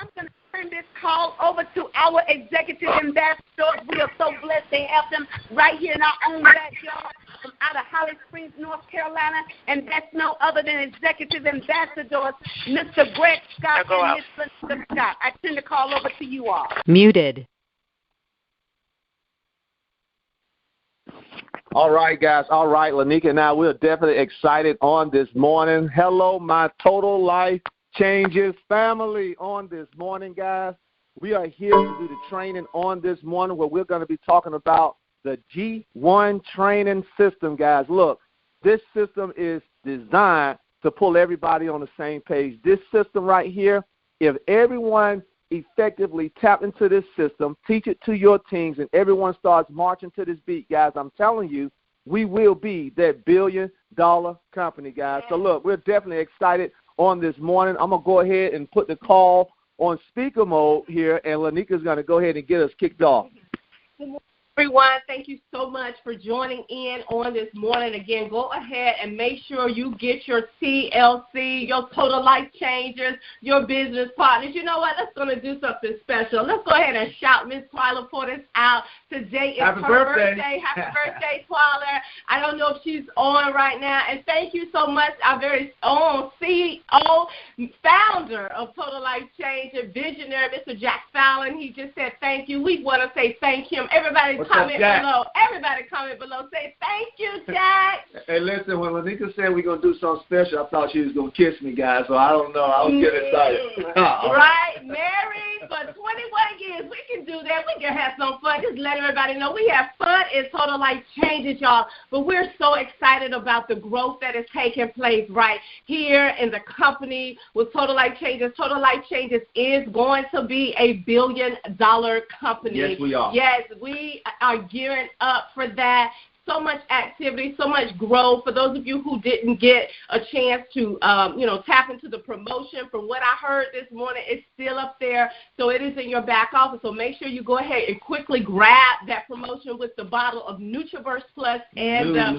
I'm going to turn this call over to our executive ambassadors. We are so blessed to have them right here in our own backyard from out of Holly Springs, North Carolina, and that's no other than executive ambassadors, Mr. Greg Scott and Ms. Linda Scott. I turn the call over to you all. Muted. All right, guys. All right, Lanika and I, we're definitely excited on this morning. Hello, my Total Life Changes family on this morning, guys. We are here to do the training on this morning where we're going to be talking about the G1 training system, guys. Look, this system is designed to pull everybody on the same page. This system right here, if everyone effectively tap into this system, teach it to your teams, and everyone starts marching to this beat, guys, I'm telling you, we will be that billion-dollar company, guys. So, look, we're definitely excited on this morning. I'm going to go ahead and put the call on speaker mode here, and Lanika's going to go ahead and get us kicked off. Everyone, thank you so much for joining in on this morning. Again, go ahead and make sure you get your TLC, your Total Life Changers, your business partners. You know what? Let's going to do something special. Let's go ahead and shout Miss Twyla Portis out. Today is her birthday. Happy birthday, Twyla. I don't know if she's on right now. And thank you so much, our very own CEO, founder of Total Life Changer, visionary, Mr. Jack Fallon. He just said thank you. We want to say thank him. Everybody comment below. Everybody comment below. Say thank you, Jack. Hey, listen, when Lanika said we're going to do something special, I thought she was going to kiss me, guys, so I don't know. I was getting excited. Right. Married for 21 years. We can do that. We can have some fun. Just let everybody know we have fun. It's Total Life Changes, y'all. But we're so excited about the growth that is taking place right here in the company with Total Life Changes. Total Life Changes is going to be a billion-dollar company. Yes, we are. Yes, we are gearing up for that. So much activity, so much growth. For those of you who didn't get a chance to, tap into the promotion, from what I heard this morning, it's still up there. So it is in your back office. So make sure you go ahead and quickly grab that promotion with the bottle of NutriBurst Plus and the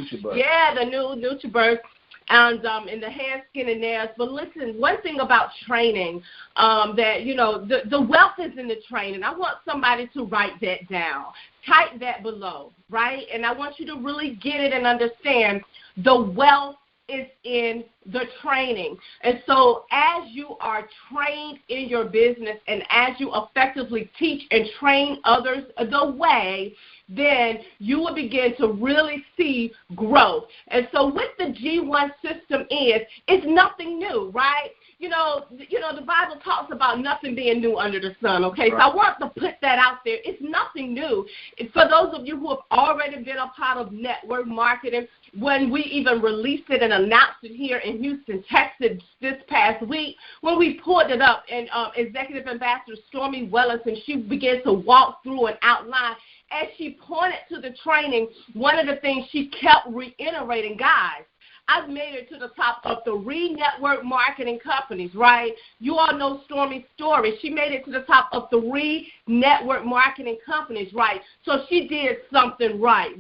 new NutriBurst. And in the hair, skin, and nails. But listen, one thing about training, the wealth is in the training. I want somebody to write that down. Type that below, right? And I want you to really get it and understand the wealth is in the training. And so as you are trained in your business and as you effectively teach and train others the way, then you will begin to really see growth. And so what the G1 system is, it's nothing new, right? You know, the Bible talks about nothing being new under the sun, okay? Right. So I want to put that out there. It's nothing new. For those of you who have already been a part of network marketing, when we even released it and announced it here in Houston, Texas this past week, when we pulled it up, and Executive Ambassador Stormy Wellis, and she began to walk through and outline, as she pointed to the training, one of the things she kept reiterating, guys, I've made it to the top of 3 network marketing companies, right? You all know Stormy's story. She made it to the top of 3 network marketing companies, right? So she did something right?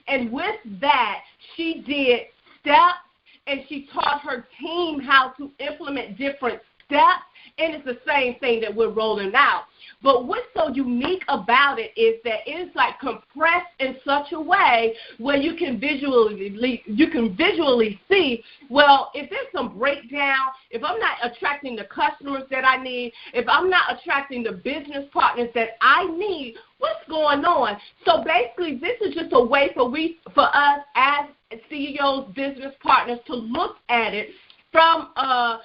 And with that, she did steps, and she taught her team how to implement different steps, and it's the same thing that we're rolling out. But what's so unique about it is that it's like compressed in such a way where you can visually see, well, if there's some breakdown, if I'm not attracting the customers that I need, if I'm not attracting the business partners that I need, what's going on? So basically, this is just a way for us as CEOs, business partners, to look at it from a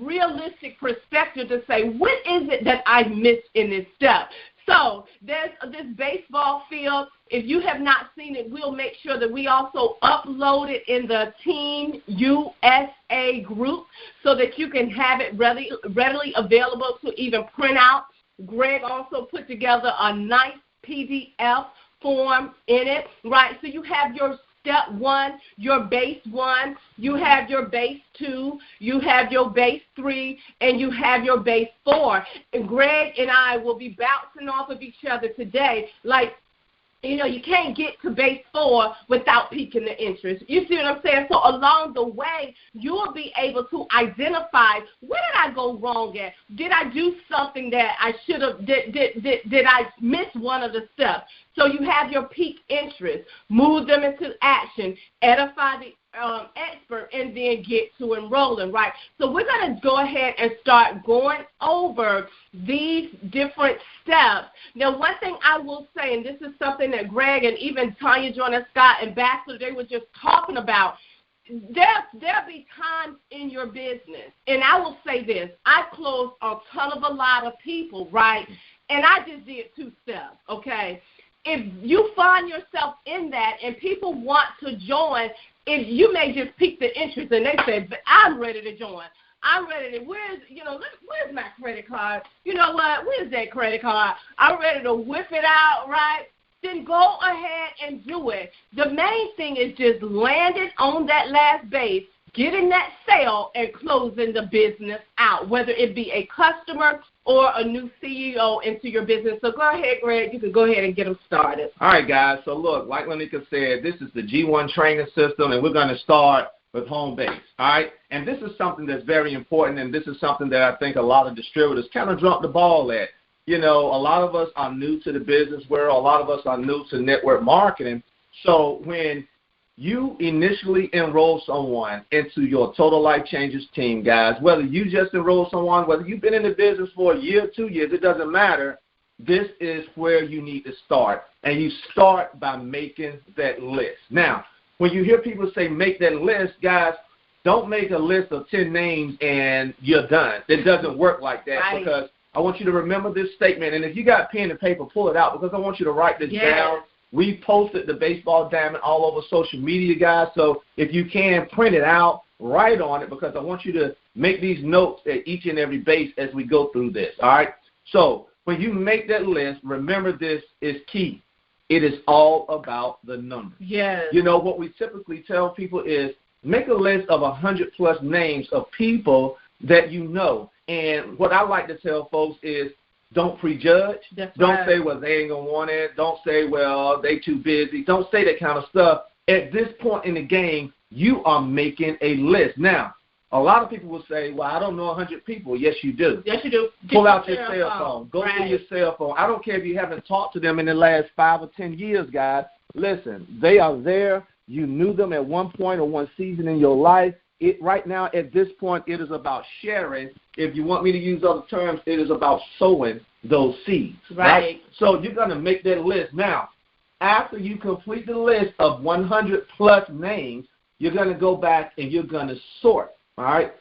realistic perspective to say, what is it that I missed in this step? So there's this baseball field. If you have not seen it, we'll make sure that we also upload it in the Team USA group so that you can have it readily available to even print out. Greg also put together a nice PDF form in it, right? So you have your Step 1, your base 1, you have your base 2, you have your base 3, and you have your base 4. And Greg and I will be bouncing off of each other today. Like, you can't get to base 4 without piquing the interest. You see what I'm saying? So along the way, you'll be able to identify, where did I go wrong at? Did I do something that I should have, did I miss one of the steps? So you have your peak interest, move them into action, edify the expert, and then get to enrolling, right? So we're going to go ahead and start going over these different steps. Now, one thing I will say, and this is something that Greg and even Tanya Joyner Scott, Ambassador, they were just talking about, there'll be times in your business, and I will say this, I closed a lot of people, right? And I just did 2 steps, okay? If you find yourself in that and people want to join, if you may just pique the interest and they say, I'm ready to join. I'm ready to, where's my credit card? You know what? Where's that credit card? I'm ready to whip it out, right? Then go ahead and do it. The main thing is just landing on that last base, getting that sale, and closing the business out, whether it be a customer or a new CEO into your business. So go ahead, Greg. You can go ahead and get them started. All right, guys. So, look, like Lanika said, this is the G1 training system, and we're going to start with home base, all right? And this is something that's very important, and this is something that I think a lot of distributors kind of dropped the ball at. A lot of us are new to the business world. A lot of us are new to network marketing. So when you initially enroll someone into your Total Life Changes team, guys, whether you just enroll someone, whether you've been in the business for a year, 2 years, it doesn't matter. This is where you need to start, and you start by making that list. Now, when you hear people say make that list, guys, don't make a list of 10 names and you're done. It doesn't work like that, right? Because I want you to remember this statement, and if you got pen and paper, pull it out, because I want you to write this down. We posted the Baseball Diamond all over social media, guys, so if you can, print it out, write on it, because I want you to make these notes at each and every base as we go through this, all right? So when you make that list, remember this is key. It is all about the numbers. Yes. What we typically tell people is make a list of 100+ names of people that you know. And what I like to tell folks is don't prejudge. Don't say, well, they ain't going to want it. Don't say, well, they too busy. Don't say that kind of stuff. At this point in the game, you are making a list. Now, a lot of people will say, well, I don't know 100 people. Yes, you do. Yes, you do. Pull out your cell phone. Go through your cell phone. I don't care if you haven't talked to them in the last 5 or 10 years, guys. Listen, they are there. You knew them at one point or one season in your life. Right now, at this point, it is about sharing. If you want me to use other terms, it is about sowing those seeds. Right? So you're going to make that list. Now, after you complete the list of 100+ names, you're going to go back and you're going to sort. All right?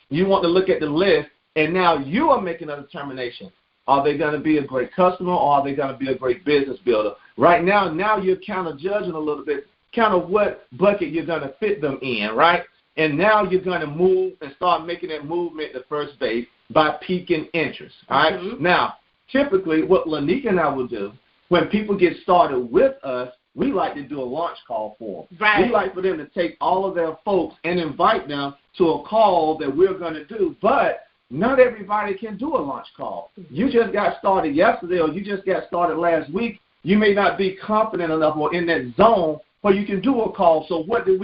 You want to look at the list, and now you are making a determination. Are they going to be a great customer, or are they going to be a great business builder? Right now you're kind of judging a little bit, kind of what bucket you're going to fit them in, right? And now you're going to move and start making that movement to first base by piquing interest, all right? Mm-hmm. Now, typically what Lanika and I will do, when people get started with us, we like to do a launch call for them. Right. We like for them to take all of their folks and invite them to a call that we're going to do. But not everybody can do a launch call. You just got started yesterday, or you just got started last week. You may not be confident enough or in that zone where you can do a call. So what do?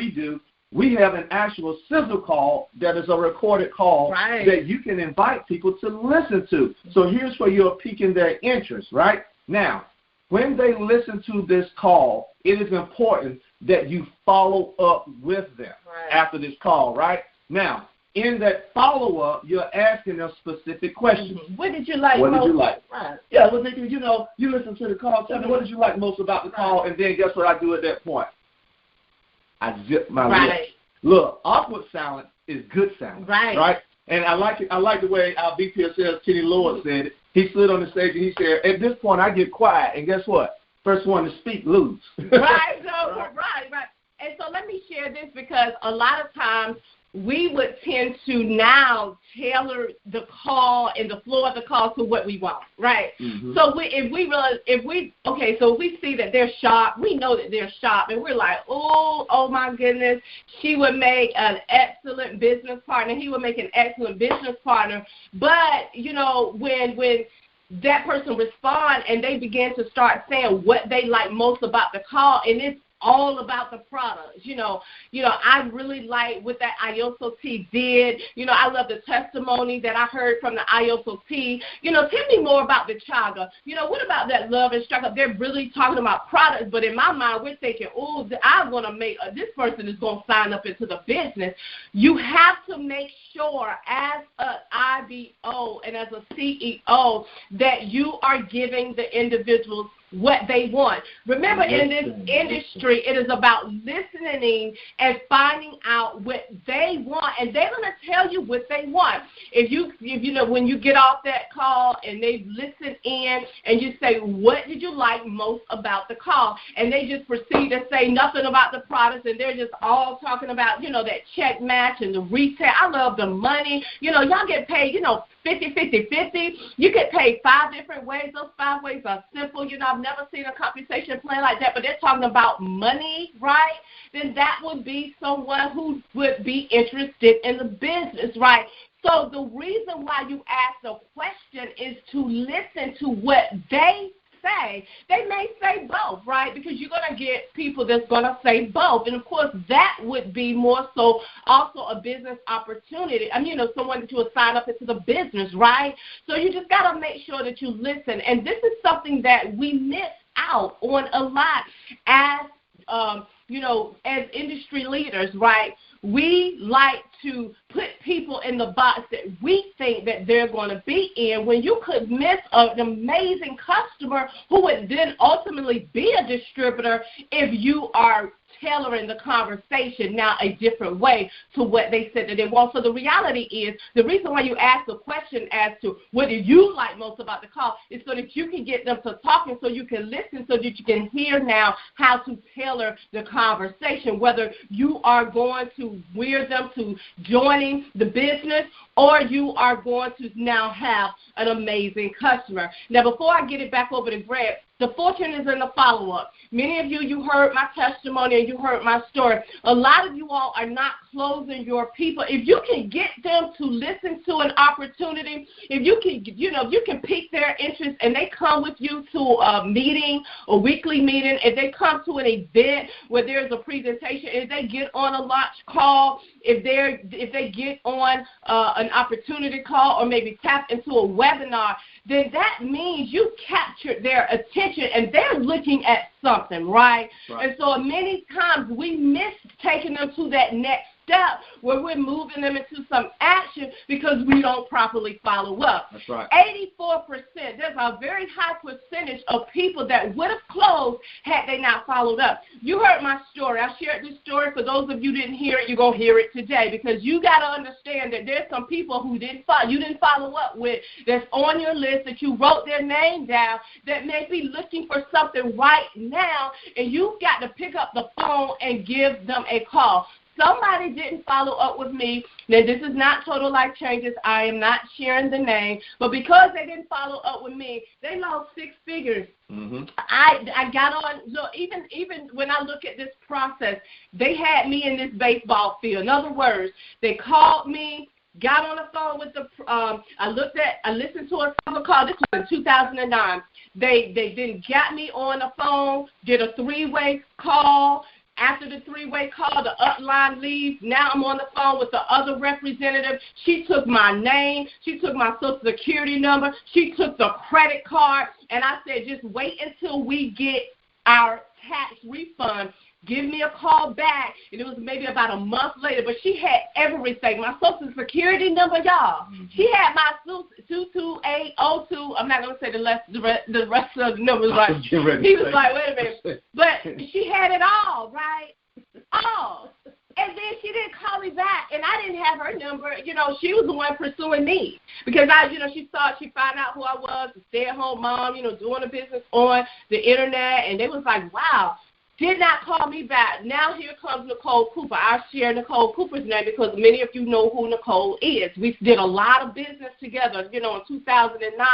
We have an actual sizzle call that is a recorded call that you can invite people to listen to. So here's where you're piquing their interest, right? Now, when they listen to this call, it is important that you follow up with them after this call, right? Now, in that follow-up, you're asking them specific questions. Mm-hmm. What did you like most? What did you like? Right. Yeah, well, you listen to the call. Tell me, what did you like most about the call? And then guess what I do at that point? I zip my lips. Look, awkward silence is good silence, right? And I like it. I like the way our VP of Sales, Kenny Lord, said it. He stood on the stage and he said, at this point, I get quiet. And guess what? First one to speak, lose. Right. And so let me share this, because a lot of times we would tend to now tailor the call and the flow of the call to what we want, right? Mm-hmm. So if we see that they're sharp, we know that they're sharp, and we're like, oh my goodness, she would make an excellent business partner. He would make an excellent business partner. But, when that person respond and they begin to start saying what they like most about the call, and it's all about the products. I really like what that Ioso tea did. I love the testimony that I heard from the Ioso tea. Tell me more about the chaga. What about that love and struggle? They're really talking about products, but in my mind, we're thinking, oh, I want to make this person is going to sign up into the business. You have to make sure as an IBO and as a CEO that you are giving the individuals what they want. Remember, in this industry, it is about listening and finding out what they want, and they're going to tell you what they want. When you get off that call and they listen in and you say, what did you like most about the call? And they just proceed to say nothing about the products, and they're just all talking about, that check match and the retail. I love the money. Y'all get paid, 50, 50, 50. You get paid 5 different ways. Those 5 ways are simple. I've never seen a compensation plan like that, but they're talking about money, right? Then that would be someone who would be interested in the business, right? So the reason why you ask the question is to listen to what they say. They may say both, right? Because you're going to get people that's going to say both. And, of course, that would be more so also a business opportunity. Someone to sign up into the business, right? So you just got to make sure that you listen. And this is something that we miss out on a lot as as industry leaders, right? We like to put people in the box that we think that they're going to be in, when you could miss an amazing customer who would then ultimately be a distributor if you are tailoring the conversation now a different way to what they said that they want. So the reality is, the reason why you ask the question as to what do you like most about the call is so that you can get them to talking, so you can listen, so that you can hear now how to tailor the conversation, whether you are going to weir them to joining the business or you are going to now have an amazing customer. Now, before I get it back over to Greg, the fortune is in the follow-up. Many of you heard my testimony and you heard my story. A lot of you all are not closing your people. If you can get them to listen to an opportunity, if you can pique their interest and they come with you to a meeting, a weekly meeting, if they come to an event where there's a presentation, if they get on a launch call, if they get on an opportunity call or maybe tap into a webinar, then that means you captured their attention and they're looking at something, right? And so many times we miss taking them to that next step where we're moving them into some action because we don't properly follow up. That's right. 84%, there's a very high percentage of people that would have closed had they not followed up. You heard my story. I shared this story. For those of you who didn't hear it, you're going to hear it today, because you got to understand that there's some people who you didn't follow up with, that's on your list, that you wrote their name down, that may be looking for something right now, and you've got to pick up the phone and give them a call. Somebody didn't follow up with me. Now, this is not Total Life Changes. I am not sharing the name. But because they didn't follow up with me, they lost 6 figures. Mm-hmm. I got on. So even when I look at this process, they had me in this baseball field. In other words, they called me, got on the phone with I listened to a call. This was in 2009. They then got me on the phone, did a 3-way call. After the 3-way call, the upline leaves. Now I'm on the phone with the other representative. She took my name. She took my Social Security number. She took the credit card. And I said, just wait until we get our tax refund. Give me a call back. And it was maybe about a month later, but she had everything. My Social Security number, y'all. Mm-hmm. She had my 22802. I'm not going to say the rest of the numbers right. He was like, wait a minute. But she had it all, right? All. And then she didn't call me back, and I didn't have her number. She was the one pursuing me because she found out who I was, a stay-at-home mom, doing a business on the internet, and they was like, wow. Did not call me back. Now here comes Nicole Cooper. I share Nicole Cooper's name because many of you know who Nicole is. We did a lot of business together. In 2009,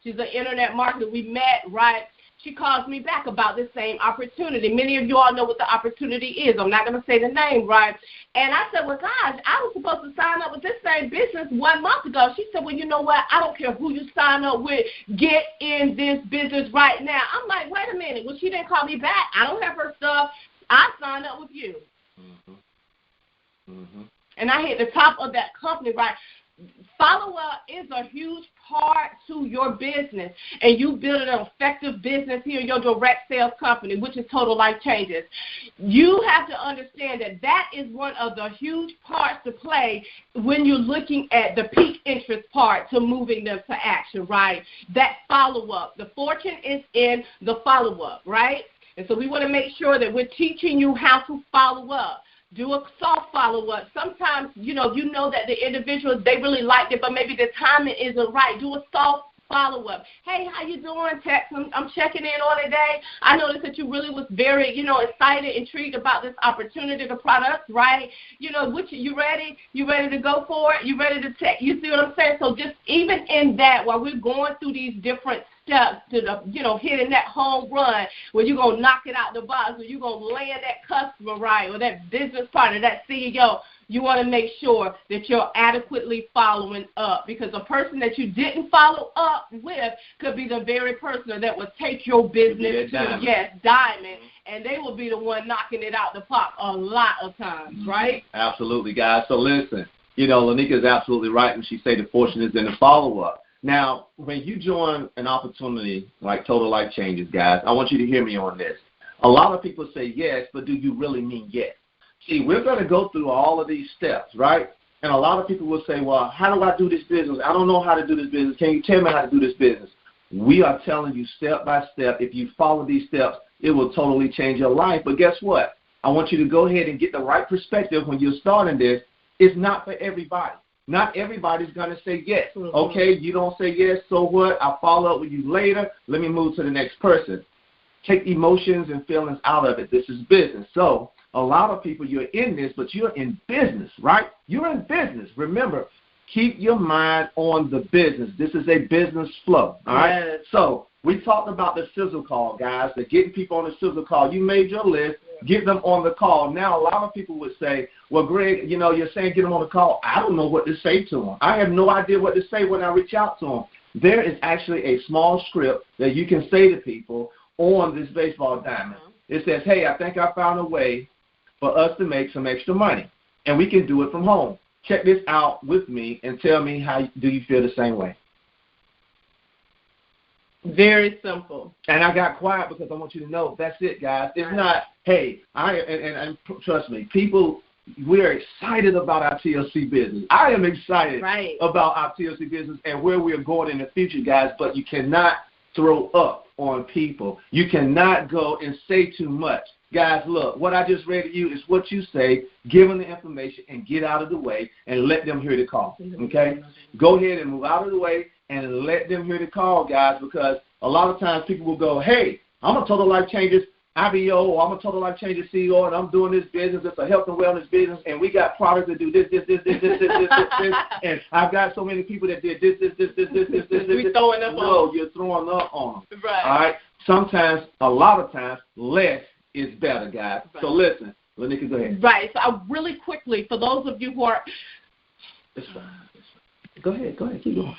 she's an internet marketer. We met, right? she calls me back about the same opportunity. Many of you all know what the opportunity is. I'm not going to say the name, right? And I said, well, gosh, I was supposed to sign up with this same business 1 month ago. She said, well, you know what? I don't care who you sign up with. Get in this business right now. I'm like, wait a minute. Well, she didn't call me back. I don't have her stuff. I signed up with you. And I hit the top of that company, right? Follow-up is a huge part to your business, and you build an effective business here in your direct sales company, which is Total Life Changes. You have to understand that that is one of the huge parts to play when you're looking at the peak interest part to moving them to action, right? That follow-up. The fortune is in the follow-up, right? And so we want to make sure that we're teaching you how to follow up. Do a soft follow-up. Sometimes, you know that the individuals, they really liked it, but maybe the timing isn't right. Do a soft follow-up. Hey, how you doing? Text. I'm checking in on today. I noticed that you really was very, excited, intrigued about this opportunity, the product, right? You ready? You ready to go for it? You ready to take? You see what I'm saying? So just even in that, while we're going through these different steps to the, hitting that home run where you're going to knock it out the box, where you're going to land that customer, right, or that business partner, that CEO, you want to make sure that you're adequately following up, because a person that you didn't follow up with could be the very person that would take your business to, diamond, and they will be the one knocking it out the park a lot of times, right? Absolutely, guys. So listen, Lanika is absolutely right when she say the fortune is in the follow-up. Now, when you join an opportunity like Total Life Changes, guys, I want you to hear me on this. A lot of people say yes, but do you really mean yes? See, we're going to go through all of these steps, right? And a lot of people will say, well, how do I do this business? I don't know how to do this business. Can you tell me how to do this business? We are telling you step by step. If you follow these steps, it will totally change your life. But guess what? I want you to go ahead and get the right perspective when you're starting this. It's not for everybody. Not everybody's going to say yes. Okay, you don't say yes, so what? I'll follow up with you later. Let me move to the next person. Take emotions and feelings out of it. This is business. So a lot of people, you're in this, but you're in business, right? You're in business. Remember, keep your mind on the business. This is a business flow, all right? Yes. So we talked about the sizzle call, guys, the getting people on the sizzle call. You made your list. Get them on the call. Now, a lot of people would say, well, Greg, you're saying get them on the call. I don't know what to say to them. I have no idea what to say when I reach out to them. There is actually a small script that you can say to people on this baseball diamond. It says, hey, I think I found a way for us to make some extra money, and we can do it from home. Check this out with me and tell me how do you feel the same way. Very simple. And I got quiet because I want you to know that's it, guys. It's not, hey, and trust me, people, we're excited about our TLC business. I am excited about our TLC business and where we're going in the future, guys, but you cannot throw up on people. You cannot go and say too much. Guys, look, what I just read to you is what you say, give them the information, and get out of the way and let them hear the call, okay? Go ahead and move out of the way and let them hear the call, guys, because a lot of times people will go, hey, I'm a Total Life Changes IBO, or I'm a Total Life Changes CEO, and I'm doing this business. It's a health and wellness business, and we got products that do this, and I've got so many people that did this. We're throwing up on them. No, you're throwing up on them. Right. All right? Sometimes, a lot of times, less is better, guys. Right. So listen, Lanika, go ahead. Right. So really quickly, for those of you who are... It's fine. Go ahead. Keep going.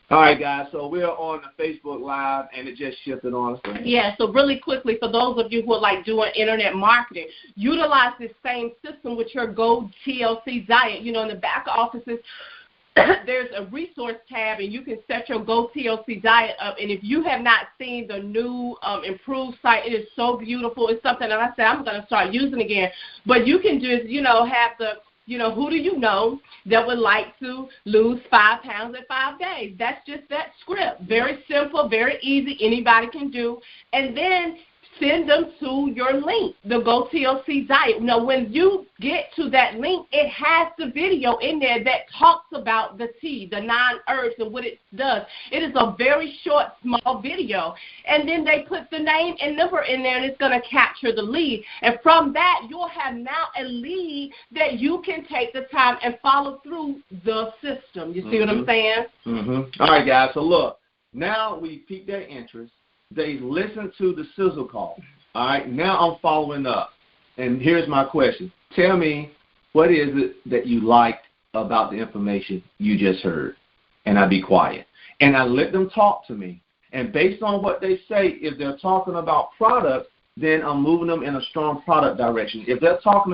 All right, guys, so we're on the Facebook Live, and it just shifted on us. Yeah, so really quickly, for those of you who are doing internet marketing, utilize this same system with your Go TLC Diet. In the back offices, there's a resource tab, and you can set your Go TLC Diet up. And if you have not seen the new improved site, it is so beautiful. It's something that I said I'm going to start using again. But you can just, have the... who do you know that would like to lose 5 pounds in 5 days? That's just that script. Very simple, very easy. Anybody can do. And then send them to your link, the Go TLC Diet. Now, when you get to that link, it has the video in there that talks about the tea, the 9 herbs, and what it does. It is a very short, small video. And then they put the name and number in there, and it's going to capture the lead. And from that, you'll have now a lead that you can take the time and follow through the system. You see what I'm saying? All right, guys. So, look. Now we piqued their interest. They listened to the sizzle call. All right, now I'm following up. And here's my question. Tell me, what is it that you liked about the information you just heard? And I be quiet. And I let them talk to me. And based on what they say, if they're talking about products, then I'm moving them in a strong product direction. If they're talking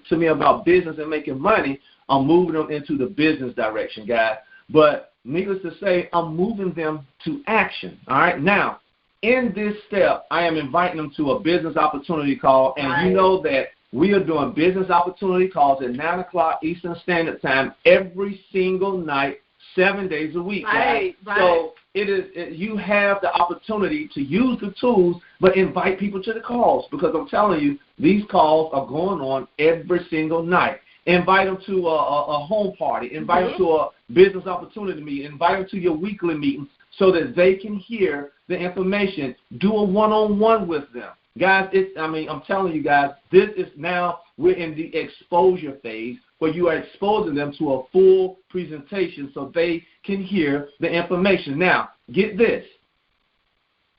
to me about business and making money, I'm moving them into the business direction, guys. But needless to say, I'm moving them to action. All right. Now, in this step, I am inviting them to a business opportunity call. And you know that we are doing business opportunity calls at 9 o'clock Eastern Standard Time every single night, 7 days a week. Right. So you have the opportunity to use the tools, but invite people to the calls, because I'm telling you, these calls are going on every single night. Invite them to a home party. Invite them to a business opportunity meeting. Invite them to your weekly meeting so that they can hear the information. Do a one-on-one with them. Guys, I'm telling you guys, this is now, we're in the exposure phase where you are exposing them to a full presentation so they can hear the information. Now, get this.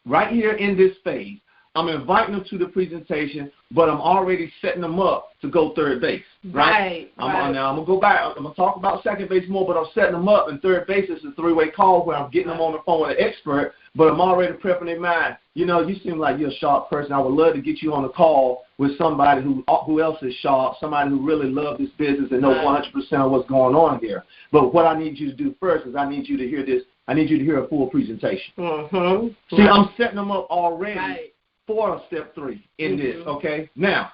Right here in this phase, I'm inviting them to the presentation, but I'm already setting them up to go third base. Right. Now, I'm going to go back. I'm going to talk about second base more, but I'm setting them up. And third base is a three-way call where I'm getting them on the phone with an expert, but I'm already prepping their mind. You know, you seem like you're a sharp person. I would love to get you on a call with somebody who else is sharp, somebody who really loves this business and knows 100% of what's going on here. But what I need you to do first is I need you to hear this. I need you to hear a full presentation. See, I'm setting them up already for step 3 in this, okay? Now,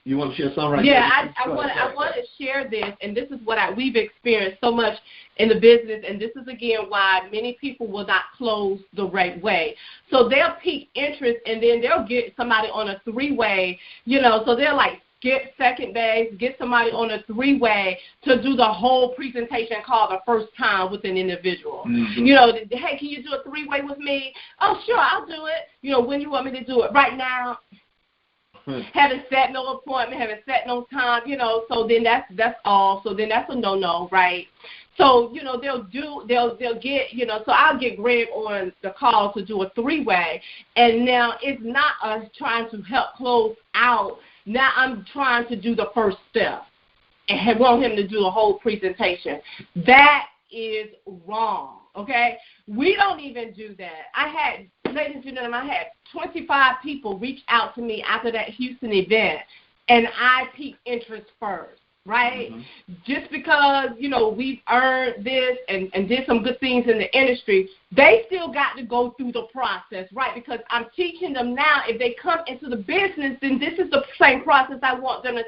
you want to share something right now? Yeah, I want to share this, and this is what we've experienced so much in the business, and this is, again, why many people will not close the right way. So they'll pique interest, and then they'll get somebody on a 3-way, so they're like, get second base, get somebody on a 3-way to do the whole presentation call the first time with an individual. Hey, can you do a 3-way with me? Oh, sure, I'll do it. When you want me to do it? Right now. Haven't set no appointment, haven't set no time, so then that's all. So then that's a no, right? So, they'll get, so I'll get Greg on the call to do a 3-way, and now it's not us trying to help close out. Now I'm trying to do the first step and want him to do the whole presentation. That is wrong, okay? We don't even do that. Ladies and gentlemen, I had 25 people reach out to me after that Houston event, and I piqued interest first, right? Just because, we've earned this and did some good things in the industry, they still got to go through the process, right? Because I'm teaching them now, if they come into the business, then this is the same process I want them to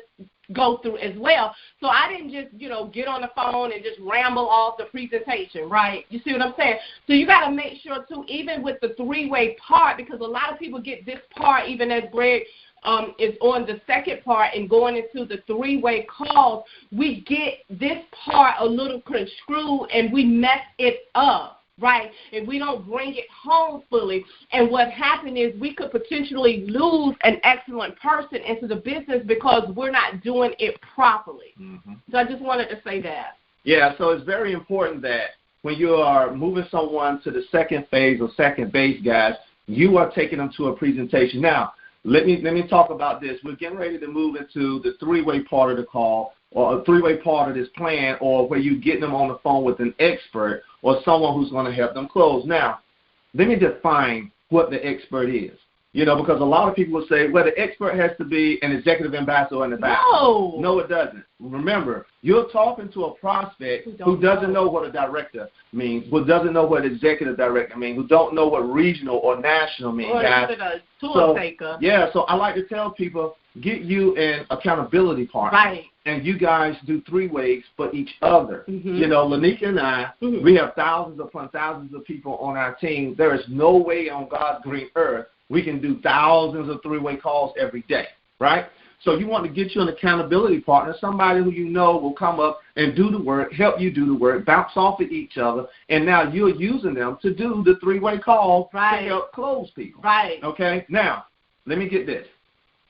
go through as well. So I didn't just, get on the phone and just ramble off the presentation, right? You see what I'm saying? So you got to make sure, too, even with the 3-way part, because a lot of people get this part, even as Greg is on the second part and going into the 3-way calls, we get this part a little construed and we mess it up. Right, and we don't bring it home fully. And what happened is we could potentially lose an excellent person into the business because we're not doing it properly. So I just wanted to say that. Yeah, so it's very important that when you are moving someone to the second phase or second base, guys, you are taking them to a presentation. Now, let me talk about this. We're getting ready to move into the 3-way part of the call, or a 3-way part of this plan, or where you get them on the phone with an expert or someone who's going to help them close. Now, let me define what the expert is. Because a lot of people will say, well, the expert has to be an executive ambassador in the back. No, it doesn't. Remember, you're talking to a prospect who doesn't know what a director means, who doesn't know what executive director means, who don't know what regional or national means. Or a tool taker. Yeah, so I like to tell people, get you an accountability partner. Right. And you guys do 3-ways for each other. Lanika and I, we have thousands upon thousands of people on our team. There is no way on God's green earth we can do thousands of 3-way calls every day, right? So you want to get you an accountability partner, somebody who will come up and do the work, help you do the work, bounce off of each other, and now you're using them to do the 3-way call to help close people. Right. Okay? Now, let me get this.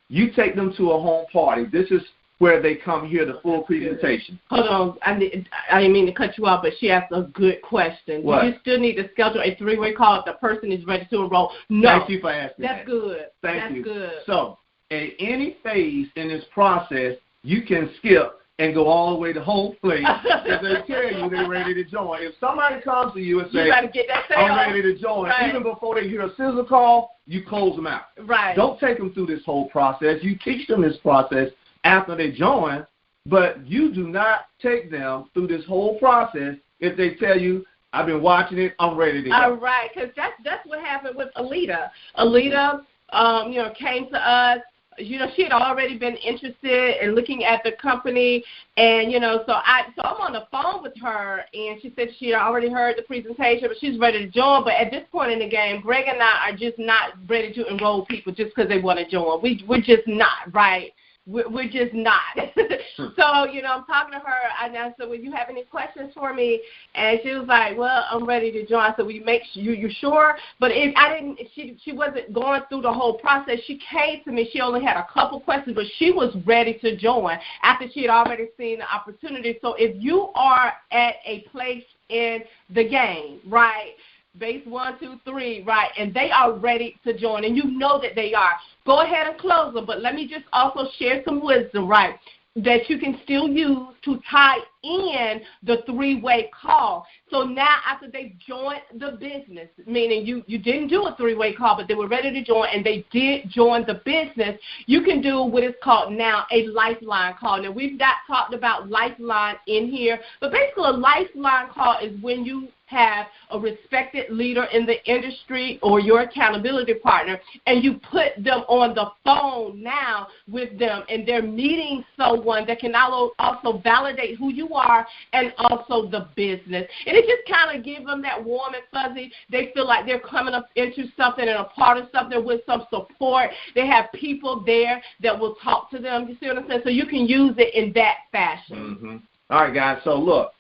You take them to a home party. This is where they come hear the full presentation. Hold on. I didn't mean to cut you off, but she asked a good question. What? Do you still need to schedule a 3-way call if the person is ready to enroll? No. Thank you for asking That's that. good. Thank you. That's good. So at any phase in this process, you can skip and go all the way to whole place if they tell you they're ready to join. If somebody comes to you and says, I'm ready to join, right, even before they hear a scissor call, you close them out. Right. Don't take them through this whole process. You teach them this process after they join, but you do not take them through this whole process if they tell you, I've been watching it, I'm ready to go. All right, because that's what happened with Alita. Alita, came to us. She had already been interested in looking at the company, and so I'm on the phone with her, and she said she had already heard the presentation, but she's ready to join. But at this point in the game, Greg and I are just not ready to enroll people just because they want to join. We're just not, right? We're just not. So, I'm talking to her, and I said, well, you have any questions for me? And she was like, well, I'm ready to join. I said, well, you sure? But she wasn't going through the whole process. She came to me. She only had a couple questions, but she was ready to join after she had already seen the opportunity. So if you are at a place in the game, right, base 1, 2, 3, right, and they are ready to join, and you know that they are, go ahead and close them. But let me just also share some wisdom, right, that you can still use to tie in the 3-way call. So now after they've joined the business, meaning you didn't do a 3-way call, but they were ready to join and they did join the business, you can do what is called now a lifeline call. Now, we've not talked about lifeline in here, but basically a lifeline call is when you have a respected leader in the industry or your accountability partner, and you put them on the phone now with them, and they're meeting someone that can also validate who you are and also the business. And it just kind of gives them that warm and fuzzy. They feel like they're coming up into something and a part of something with some support. They have people there that will talk to them. You see what I'm saying? So you can use it in that fashion. Mm-hmm. All right, guys. So, look,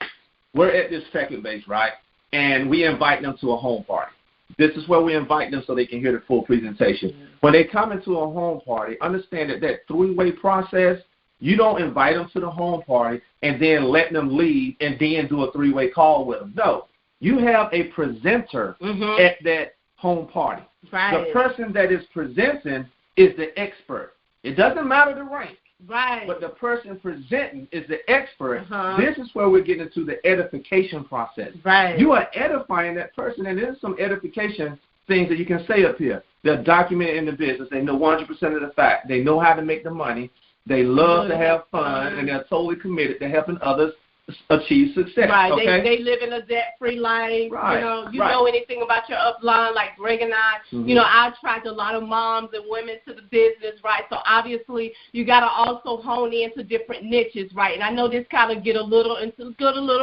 we're at this second base, right? And we invite them to a home party. This is where we invite them so they can hear the full presentation. Mm-hmm. When they come into a home party, understand that 3-way process, you don't invite them to the home party and then let them leave and then do a 3-way call with them. No, you have a presenter at that home party. Right. The person that is presenting is the expert. It doesn't matter the rank. Right. But the person presenting is the expert. This is where we're getting into the edification process. Right. You are edifying that person, and there's some edification things that you can say up here. They're documented in the business. They know 100% of the fact. They know how to make the money. They love to have fun, and they're totally committed to helping others achieve success. Right. Okay? They live in a debt-free life. Right. You know anything about your upline, like Greg and I. I attract a lot of moms and women to the business, right? So obviously you got to also hone into different niches, right? And I know this kind of get a little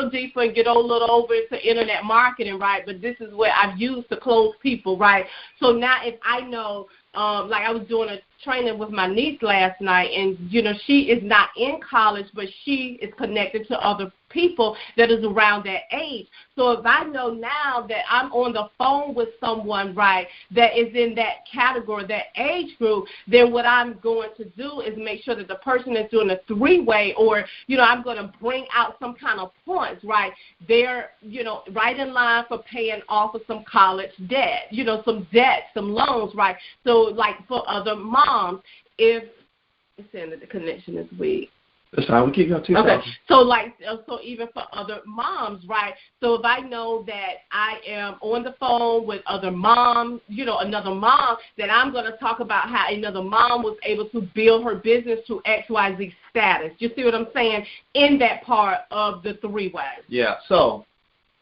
deeper and get a little over into internet marketing, right? But this is what I've used to close people, right? So now if I know, like I was doing a training with my niece last night, and she is not in college, but she is connected to other people that is around that age. So if I know now that I'm on the phone with someone, right, that is in that category, that age group, then what I'm going to do is make sure that the person that's doing a 3-way, or I'm going to bring out some kind of points, right? They're right in line for paying off of some college debt, some debt, some loans, right? So like for other moms, if it's saying that the connection is weak. That's how we keep your team. Okay, so even for other moms, right? So if I know that I am on the phone with other moms, another mom, then I'm going to talk about how another mom was able to build her business to XYZ status. You see what I'm saying? In that part of the 3-way. Yeah. So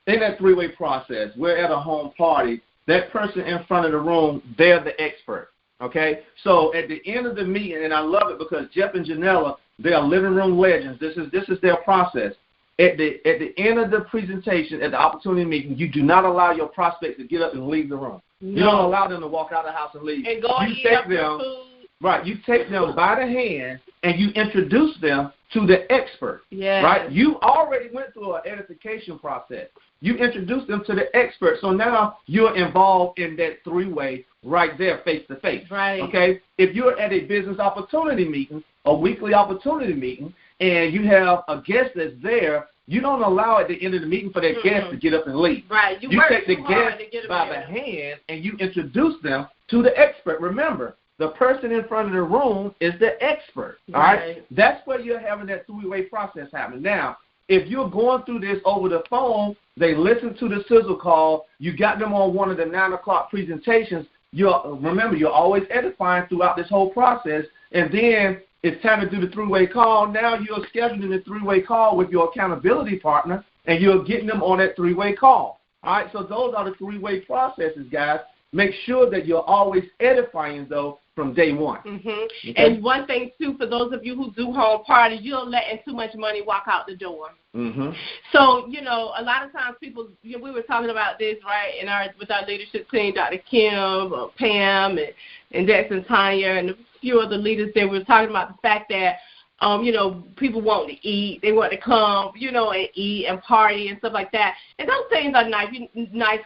in that 3-way process, we're at a home party. That person in front of the room, they're the expert. Okay? So at the end of the meeting, and I love it because Jeff and Janella, they are living room legends. This is their process. At the end of the presentation, at the opportunity meeting, you do not allow your prospects to get up and leave the room. No. You don't allow them to walk out of the house and leave. And go and eat up their food. Right. You take them by the hand and you introduce them to the expert. Yeah. Right? You already went through an edification process. you introduce them to the expert. So now you're involved in that three-way right there, face-to-face. Right. Okay? If you're at a business opportunity meeting, a weekly opportunity meeting, and you have a guest that's there, you don't allow at the end of the meeting for that guest to get up and leave. Right. You take the guest by the hand and you introduce them to the expert. Remember, the person in front of the room is the expert. All right? That's where you're having that three-way process happening. Now, if you're going through this over the phone, they listen to the sizzle call, you got them on one of the 9 o'clock presentations, remember, you're always edifying throughout this whole process, and then it's time to do the three-way call. Now you're scheduling the three-way call with your accountability partner, and you're getting them on that three-way call. All right, so those are the three-way processes, guys. Make sure that you're always edifying, though, from day one. Okay? And one thing, too, for those of you who do home parties, you don't let in too much money walk out the door. So, you know, a lot of times people, we were talking about this, right, with our leadership team, Dr. Kim, Pam, and Dex and Tanya, and a few other leaders there. We were talking about the fact that, you know, people want to eat. They want to come, you know, and eat and party and stuff like that. And those things are nice.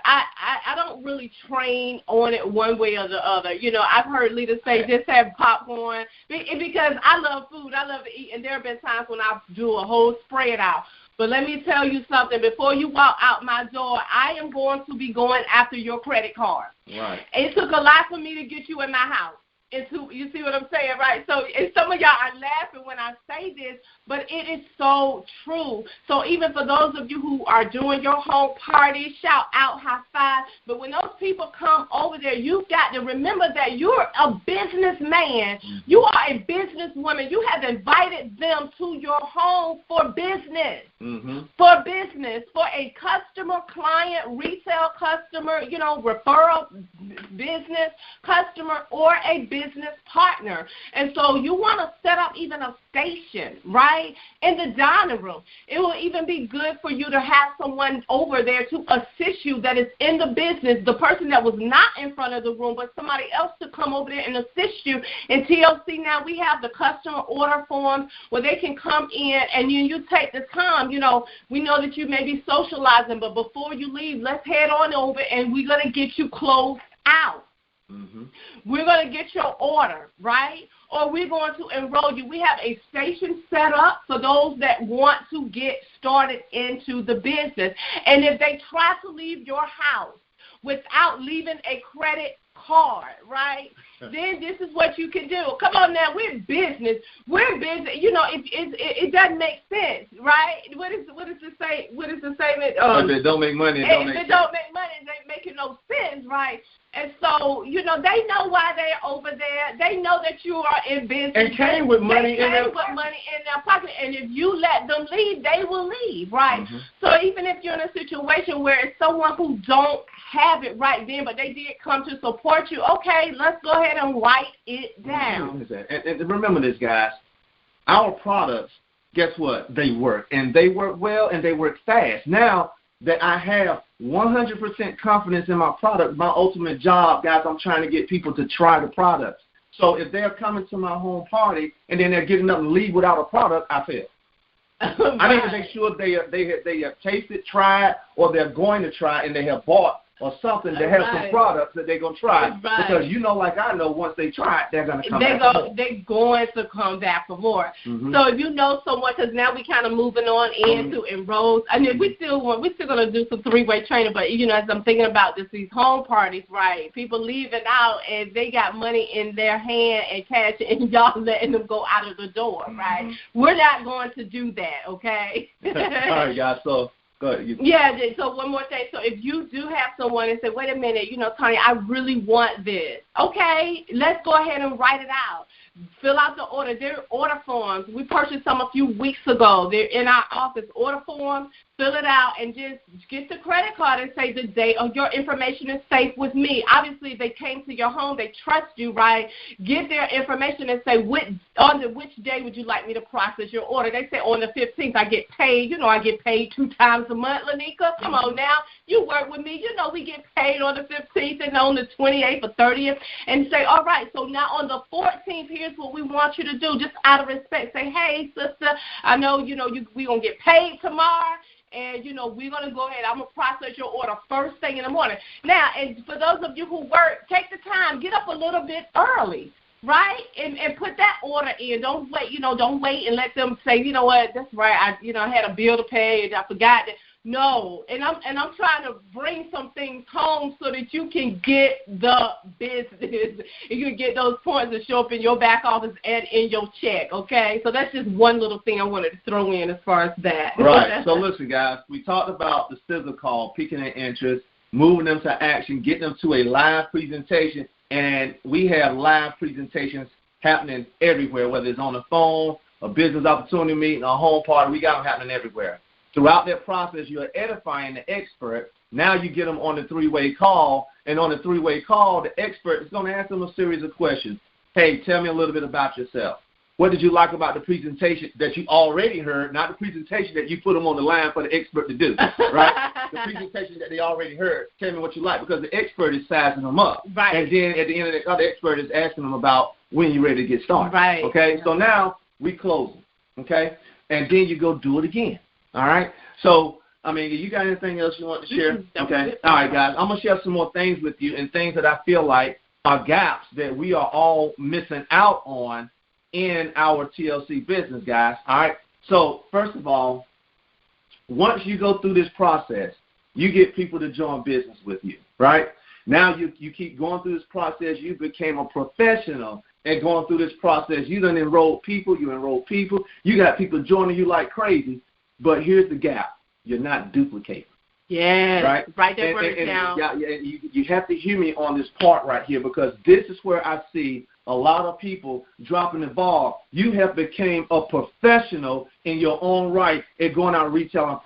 I don't really train on it one way or the other. You know, I've heard leaders say just have popcorn because I love food. I love to eat. And there have been times when I do a whole spread out. But let me tell you something. Before you walk out my door, I am going to be going after your credit card. Right. It took a lot for me to get you in my house. You see what I'm saying, right? So and some of y'all are laughing when I say this, but it is so true. So even for those of you who are doing your home party, shout out, high five. But when those people come over there, you've got to remember that you're a businessman. You are a businesswoman. You have invited them to your home for business. For business, for a customer, client, retail customer, you know, referral business customer, or a business partner. And so you want to set up even a station, right, in the dining room. It will even be good for you to have someone over there to assist you that is in the business, the person that was not in front of the room, but somebody else to come over there and assist you. In TLC now we have the customer order forms where they can come in and you take the time. You know, we know that you may be socializing, but before you leave, let's head on over and we're going to get you closed out. We're going to get your order, right? Or we're going to enroll you. We have a station set up for those that want to get started into the business. And if they try to leave your house without leaving a credit card, right, then this is what you can do. Come on now, we're business. We're business. You know, it doesn't make sense, right? What is the say? What is the statement? If it don't make money, it don't make sense. If it don't make money, it ain't making no sense, right? And so, you know, they know why they're over there. They know that you are in business. And came with money in their pocket. And if you let them leave, they will leave, right? So even if you're in a situation where it's someone who don't have it right then, but they did come to support you, okay, let's go ahead and write it down. And remember this, guys. Our products, guess what? They work. And they work well and they work fast. Now that I have 100% confidence in my product, my ultimate job, guys, I'm trying to get people to try the products. So if they're coming to my home party and then they're getting up and leave without a product, I fail. I need to make sure they have tasted, tried, or they're going to try, and they have bought or something to have some products that they're going to try. Because you know, like I know, once they try it, they're going to come back for more. They're going to come back for more. So if you know someone, because now we kind of moving on into enroll. I mean, we're still going to do some three-way training, but, you know, as I'm thinking about this, these home parties, right, people leaving out and they got money in their hand and cash, and y'all letting them go out of the door, right? We're not going to do that, okay? All right, guys, so go ahead. Yeah, so one more thing. So if you do have someone and say, wait a minute, you know, Tanya, I really want this. Okay, let's go ahead and write it out. Fill out the order. There are order forms. We purchased some a few weeks ago. They're in our office. Order forms. Fill it out and just get the credit card and say the date or your information is safe with me. Obviously, they came to your home. They trust you, right? Get their information and say, on which day would you like me to process your order? They say on the 15th I get paid. You know, I get paid 2 times a month, Lanika. Come on now. You work with me. You know we get paid on the 15th and on the 28th or 30th. And say, all right, so now on the 14th, here's what we want you to do. Just out of respect, say, hey, sister, I know, you know, we going to get paid tomorrow. and, we're going to go ahead. I'm going to process your order first thing in the morning. Now, and for those of you who work, take the time. Get up a little bit early. Right? And put that order in. Don't wait, don't wait and let them say, you know what, that's right, I had a bill to pay and I forgot that. No. And I'm trying to bring some things home so that you can get the business. You can get those points to show up in your back office and in your check, okay? So that's just one little thing I wanted to throw in as far as that. Right. So listen, guys, we talked about the sizzle call, piquing their interest, moving them to action, getting them to a live presentation. And we have live presentations happening everywhere, whether it's on the phone, a business opportunity meeting, a home party. We got them happening everywhere. Throughout that process, you're edifying the expert. Now you get them on the three-way call, and on the three-way call, the expert is going to ask them a series of questions. Hey, tell me a little bit about yourself. What did you like about the presentation that you already heard, not the presentation that you put them on the line for the expert to do, right? The presentation that they already heard. Tell me what you like, because the expert is sizing them up. Right. And then at the end of the other expert is asking them about when you're ready to get started. Right. Okay? So now we close them, okay? And then you go do it again, all right? So, you got anything else you want to share? Okay. All right, guys. I'm going to share some more things with you and things that I feel like are gaps that we are all missing out on in our TLC business, guys. All right. So first of all, once you go through this process, you get people to join business with you, right? Now you keep going through this process. You became a professional at going through this process. You done enrolled people. You got people joining you like crazy. But here's the gap: you're not duplicating. Yeah. Right. Write that word down. You have to hear me on this part right here, because this is where I see a lot of people dropping the ball. You have become a professional in your own right at going out and retailing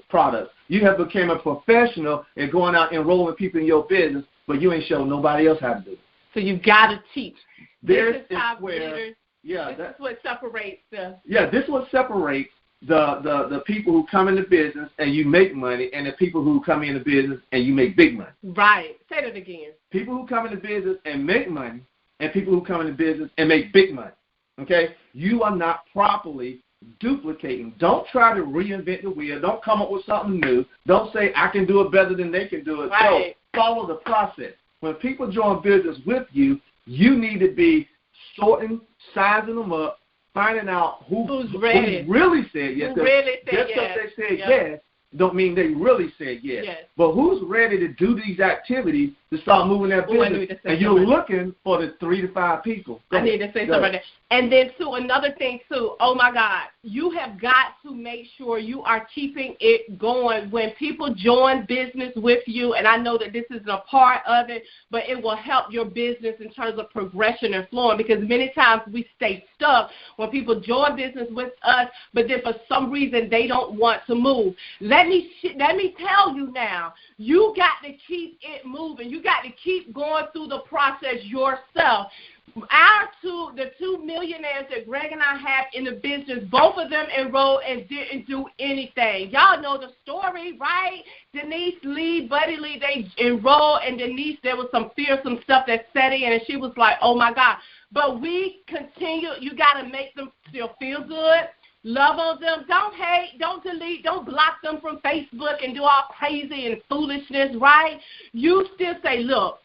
products. You have become a professional at going out and enrolling people in your business, but you ain't showing nobody else how to do it. So you've got to teach. This is what separates the. Yeah, this is what separates the people who come into business and you make money, and the people who come into business and you make big money. Right. Say that again. People who come into business and make money, and people who come into business and make big money, okay? You are not properly duplicating. Don't try to reinvent the wheel. Don't come up with something new. Don't say, I can do it better than they can do it. Right. So follow the process. When people join business with you, you need to be sorting, sizing them up, finding out who's really said yes. Just because they said yes don't mean they really said yes. But who's ready to do these activities to start moving their business? And you're looking for the 3 to 5 people. I need to say something right there. And then, too, another thing, too, oh, my God, you have got to make sure you are keeping it going. When people join business with you, and I know that this isn't a part of it, but it will help your business in terms of progression and flowing, because many times we stay stuck when people join business with us, but then for some reason they don't want to move. Let me tell you now, you got to keep it moving. You got to keep going through the process yourself. The two millionaires that Greg and I have in the business, both of them enrolled and didn't do anything. Y'all know the story, right? Denise Lee, Buddy Lee, they enrolled, and Denise, there was some fearsome stuff that set in, and she was like, oh, my God. But we continue. You got to make them still feel good. Love on them. Don't hate. Don't delete. Don't block them from Facebook and do all crazy and foolishness, right? You still say, look,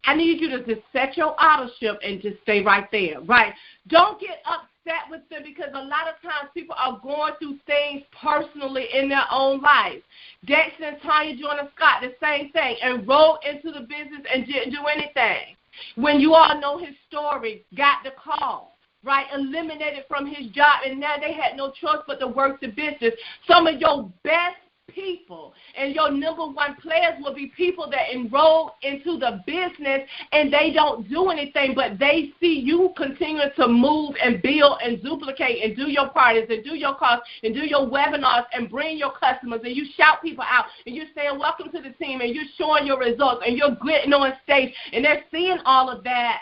I need you to just set your auto ship and just stay right there, right? Don't get upset with them, because a lot of times people are going through things personally in their own lives. Dexter and Tanya Joyner Scott, the same thing, enrolled into the business and didn't do anything. When you all know his story, got the call, right, eliminated from his job, and now they had no choice but to work the business. Some of your best people and your number one players will be people that enroll into the business and they don't do anything, but they see you continuing to move and build and duplicate and do your parties and do your calls and do your webinars and bring your customers, and you shout people out and you're saying welcome to the team and you're showing your results and you're getting on stage, and they're seeing all of that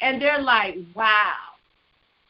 and they're like, wow,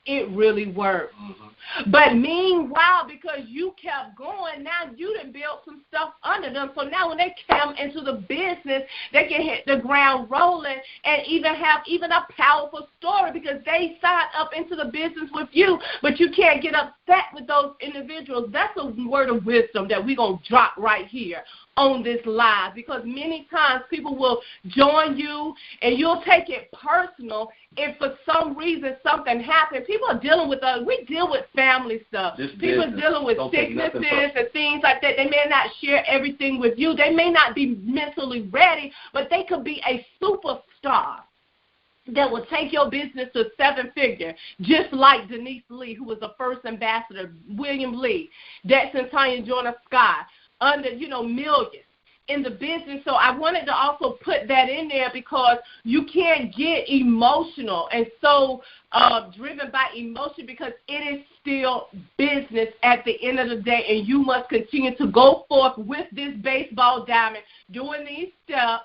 it really worked. Mm-hmm. But meanwhile, because you kept going, now you done built some stuff under of them. So now when they come into the business, they can hit the ground rolling and even have a powerful story because they signed up into the business with you, but you can't get upset with those individuals. That's a word of wisdom that we're going to drop right here on this live, because many times people will join you and you'll take it personal if for some reason something happened. People are dealing with we deal with family stuff. People are dealing with sicknesses and things like that. They may not share everything with you. They may not be mentally ready, but they could be a superstar that will take your business to 7-figure, just like Denise Lee, who was the first ambassador, William Lee, Dex and Tanya Joyner-Scott, under, millions in the business. So I wanted to also put that in there because you can't get emotional and so driven by emotion, because it is still business at the end of the day, and you must continue to go forth with this baseball diamond, doing these steps,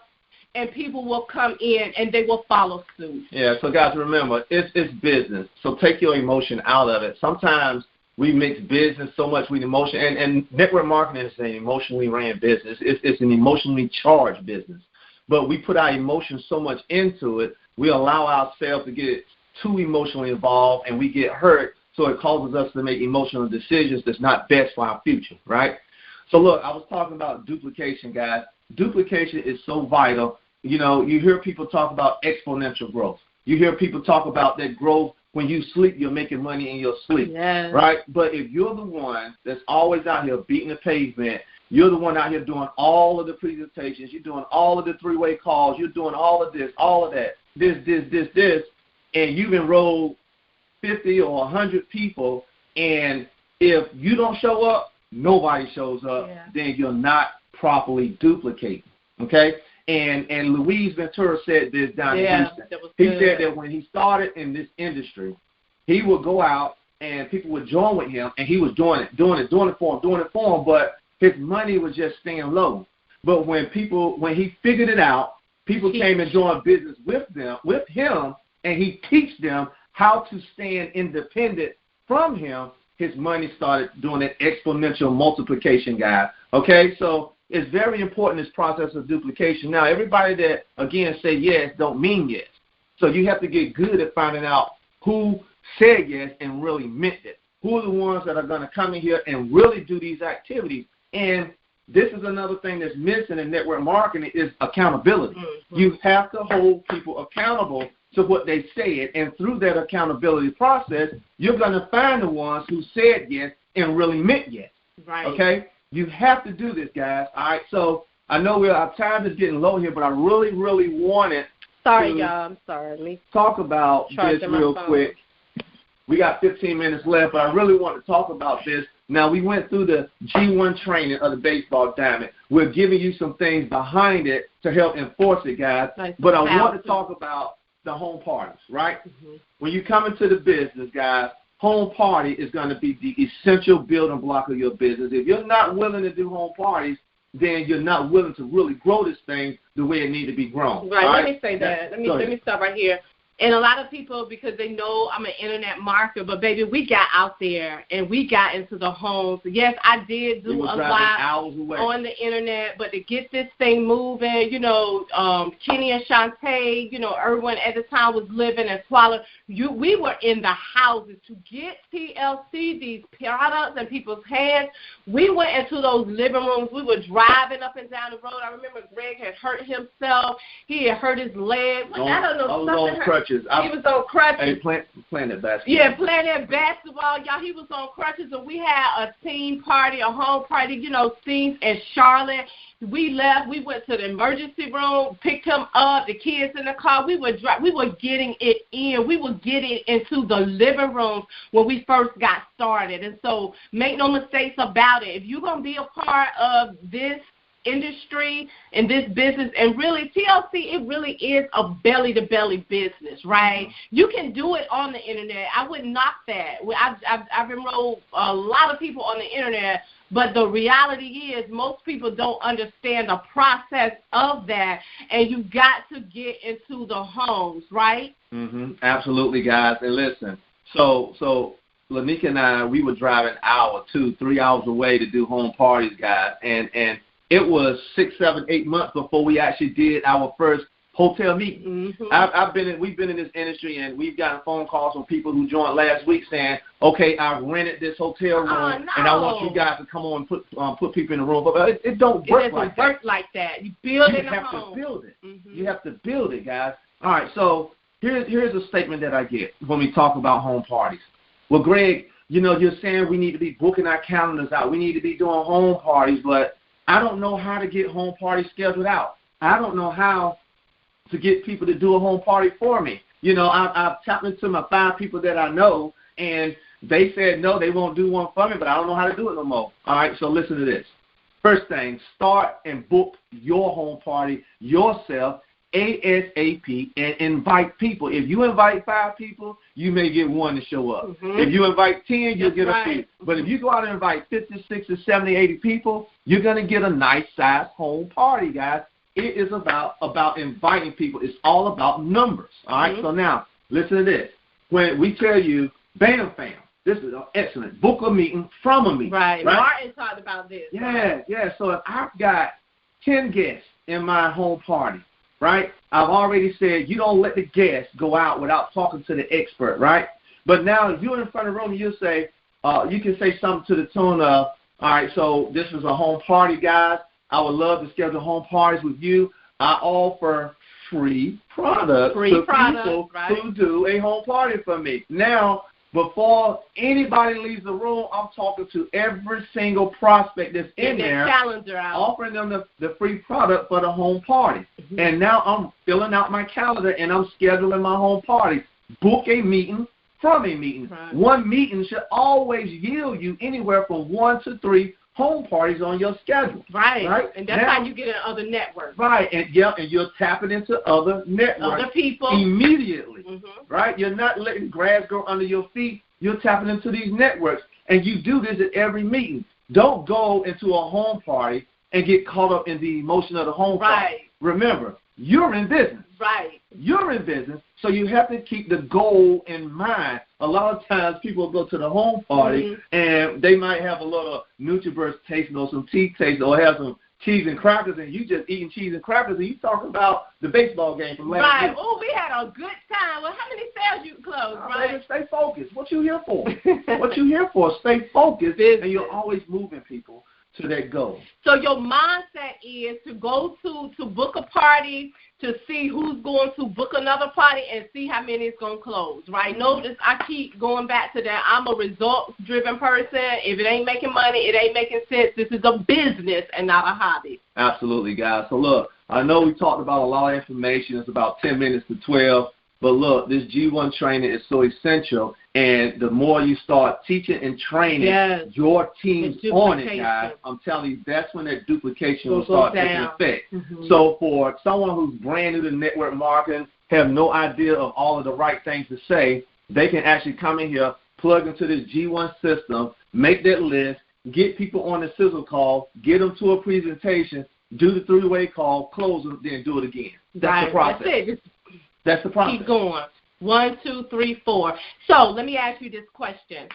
and people will come in and they will follow suit. Yeah, so guys, remember, it's business. So take your emotion out of it. Sometimes we mix business so much with emotion, and network marketing is an emotionally ran business. It's an emotionally charged business. But we put our emotions so much into it, we allow ourselves to get too emotionally involved, and we get hurt, so it causes us to make emotional decisions that's not best for our future, right? So look, I was talking about duplication, guys. Duplication is so vital. You hear people talk about exponential growth. You hear people talk about that growth. When you sleep, you're making money in your sleep, yes, right? But if you're the one that's always out here beating the pavement, you're the one out here doing all of the presentations, you're doing all of the three-way calls, you're doing all of this, all of that, this, and you've enrolled 50 or 100 people, and if you don't show up, nobody shows up, then you're not properly duplicating, okay? And Luis Ventura said this down in Houston. He said that when he started in this industry, he would go out and people would join with him, and he was doing it for him, but his money was just staying low. But when he figured it out, people came and joined business with him, and he teach them how to stand independent from him. His money started doing that exponential multiplication, guys. Okay, so it's very important, this process of duplication. Now, everybody that, again, say yes don't mean yes. So you have to get good at finding out who said yes and really meant it. Who are the ones that are going to come in here and really do these activities? And this is another thing that's missing in network marketing is accountability. Mm-hmm. You have to hold people accountable to what they said, and through that accountability process, you're going to find the ones who said yes and really meant yes. Right. Okay? You have to do this, guys. All right, so I know our time is getting low here, but I really, really wanted y'all. I'm sorry. Talk about this real quick. We got 15 minutes left, but I really want to talk about this. Now, we went through the G1 training of the baseball diamond. We're giving you some things behind it to help enforce it, guys. Nice. But I want to talk about the home parties, right? Mm-hmm. When you come into the business, guys, home party is going to be the essential building block of your business. If you're not willing to do home parties, then you're not willing to really grow this thing the way it needs to be grown. Right. Let me say that. Let me stop right here. And a lot of people, because they know I'm an internet marketer, but, baby, we got out there and we got into the homes. Yes, I did do a lot on the internet, but to get this thing moving, Kenny and Shantae, Erwin at the time was living in Swallow. We were in the houses to get TLC, these products, in people's hands. We went into those living rooms. We were driving up and down the road. I remember Greg had hurt himself. He had hurt his leg. I don't know, something hurt. He was on crutches. Hey, playing that basketball. Yeah, playing that basketball. Y'all, he was on crutches, and we had a team party, a home party, scenes in Charlotte. We left. We went to the emergency room, picked him up, the kids in the car. We were getting it in. We were getting into the living rooms when we first got started. And so make no mistakes about it. If you're going to be a part of this industry and this business, and really TLC, it really is a belly-to-belly business, right? You can do it on the internet. I wouldn't knock that. I've enrolled a lot of people on the internet, but the reality is most people don't understand the process of that, and you got to get into the homes, right? Mm-hmm. Absolutely, guys. And listen, so Lanika and I, we were driving 1, 2, 3 hours away to do home parties, guys, and it was 6, 7, 8 months before we actually did our first hotel meeting. We've been in this industry, and we've gotten phone calls from people who joined last week saying, okay, I rented this hotel room, and I want you guys to come on and put people in the room. But it don't work like that. Work like that. You build it at home. You have to build it. You have to build it, guys. All right, so here's a statement that I get when we talk about home parties. Well, Greg, you're saying we need to be booking our calendars out. We need to be doing home parties, but I don't know how to get home parties scheduled out. I don't know how to get people to do a home party for me. I've tapped into my 5 people that I know, and they said, no, they won't do one for me, but I don't know how to do it no more. All right, so listen to this. First thing, start and book your home party yourself ASAP and invite people. If you invite 5 people, you may get 1 to show up. If you invite 10, you'll get a few. But if you go out and invite 50, 60, 70, 80 people, you're going to get a nice-sized home party, guys. It is about inviting people. It's all about numbers. All right? So now, listen to this. When we tell you, bam, fam, this is excellent. Book a meeting from a meeting. Right. Martin talked about this. Yeah. So if I've got 10 guests in my home party, right, I've already said you don't let the guests go out without talking to the expert, right? But now if you're in front of the room, you can say something to the tune of, all right, so this is a home party, guys. I would love to schedule home parties with you. I offer free products to people who do a home party for me. Now, before anybody leaves the room, I'm talking to every single prospect that's in there, offering them the free product for the home party. And now I'm filling out my calendar, and I'm scheduling my home party. Book a meeting from a meeting. One meeting should always yield you anywhere from 1 to 3 home parties on your schedule. Right. And that's how you get in other networks. Right. And you're tapping into other networks. Other people. Immediately. Right? You're not letting grass grow under your feet. You're tapping into these networks. And you do this at every meeting. Don't go into a home party and get caught up in the emotion of the home party. Remember, you're in business. You're in business, so you have to keep the goal in mind. A lot of times people go to the home party and they might have a little NutriBurst taste or some tea taste or have some cheese and crackers, and you just eating cheese and crackers, and you talking about the baseball game from last week. Oh, we had a good time. Well, how many sales you closed, Baby, stay focused. What you here for? What you here for? Stay focused, and you're always moving people to that goal. So your mindset is to go to book a party, to see who's going to book another party, and see how many is going to close, right? Notice I keep going back to that. I'm a results-driven person. If it ain't making money, it ain't making sense. This is a business and not a hobby. Absolutely, guys. So, look, I know we talked about a lot of information. It's about 10 minutes to 12. But, look, this G1 training is so essential. And the more you start teaching and training your teams on it, guys, I'm telling you, that's when that duplication will start taking effect. So for someone who's brand new to network marketing, have no idea of all of the right things to say, they can actually come in here, plug into this G1 system, make that list, get people on the sizzle call, get them to a presentation, do the 3-way call, close them, then do it again. That's the process. That's it. That's the process. Keep going. 1, 2, 3, 4. So let me ask you this question.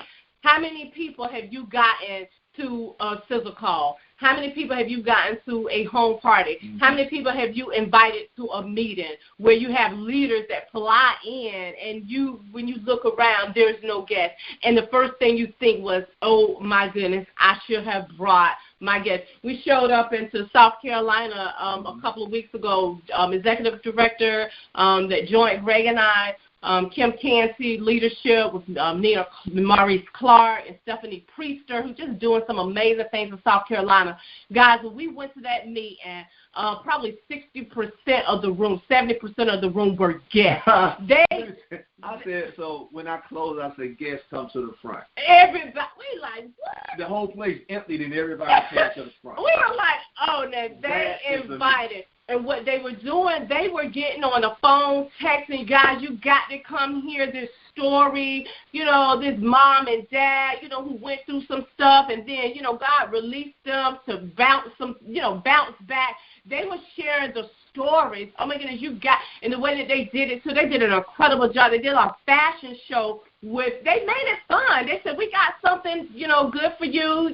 How many people have you gotten to a sizzle call? How many people have you gotten to a home party? How many people have you invited to a meeting where you have leaders that fly in and when you look around, there's no guests? And the first thing you think was, oh, my goodness, I should have brought my guests. We showed up into South Carolina a couple of weeks ago, executive director that joined Greg and I, Kim Tansey, leadership with Nina Maurice Clark and Stephanie Priester, who's just doing some amazing things in South Carolina. Guys, when we went to that meeting, probably 60% of the room, 70% of the room were guests. I said, so when I closed, I said, guests come to the front. Everybody, we like, what? The whole place emptied and everybody came to the front. We were like, oh, now they invited. And what they were doing, they were getting on the phone, texting, guys, you got to come hear this story, this mom and dad, who went through some stuff, and then, God released them to bounce back. They were sharing the stories. Oh, my goodness, and the way that they did it, too, they did an incredible job. They did a fashion show they made it fun. They said, we got something, good for you.